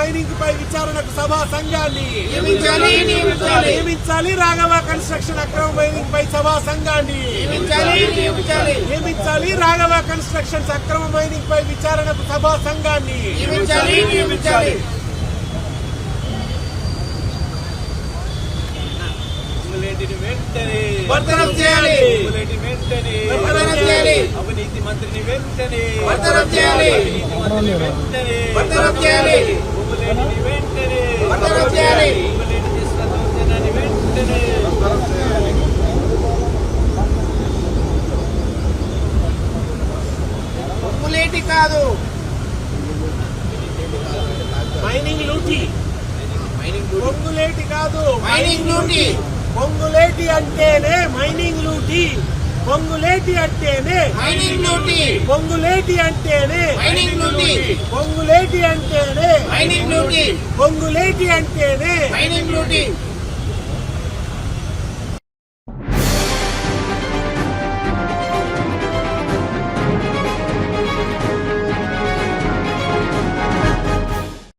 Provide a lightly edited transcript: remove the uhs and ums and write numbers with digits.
Mining పై విచారణకు సభా సంఘాన్ని నియమించాలి. రాఘవ కన్స్ట్రక్షన్ అక్రమ మైనింగ్ పై సభా సంఘాన్ని నియమించాలి. రాఘవ కన్స్ట్రక్షన్స్ అక్రమ మైనింగ్ పై విచారణకు సభా సంఘాన్ని నియమించాలి. అవినీతి మంత్రిని వెంటనే పొంగులేటి కాదు మైనింగ్ లూటీ. పొంగులేటి కాదు మైనింగ్ లూటీ. పొంగులేటి అంటేనే మైనింగ్ లూటీ. పొంగులేటి అంటేనే మైనింగ్ లూటీ. పొంగులేటి అంటేనే మైనింగ్ లూటీ. పొంగులేటి అంటేనే మైనింగ్ లూటీ. పొంగులేటి అంటేనే మైనింగ్ లూటీ.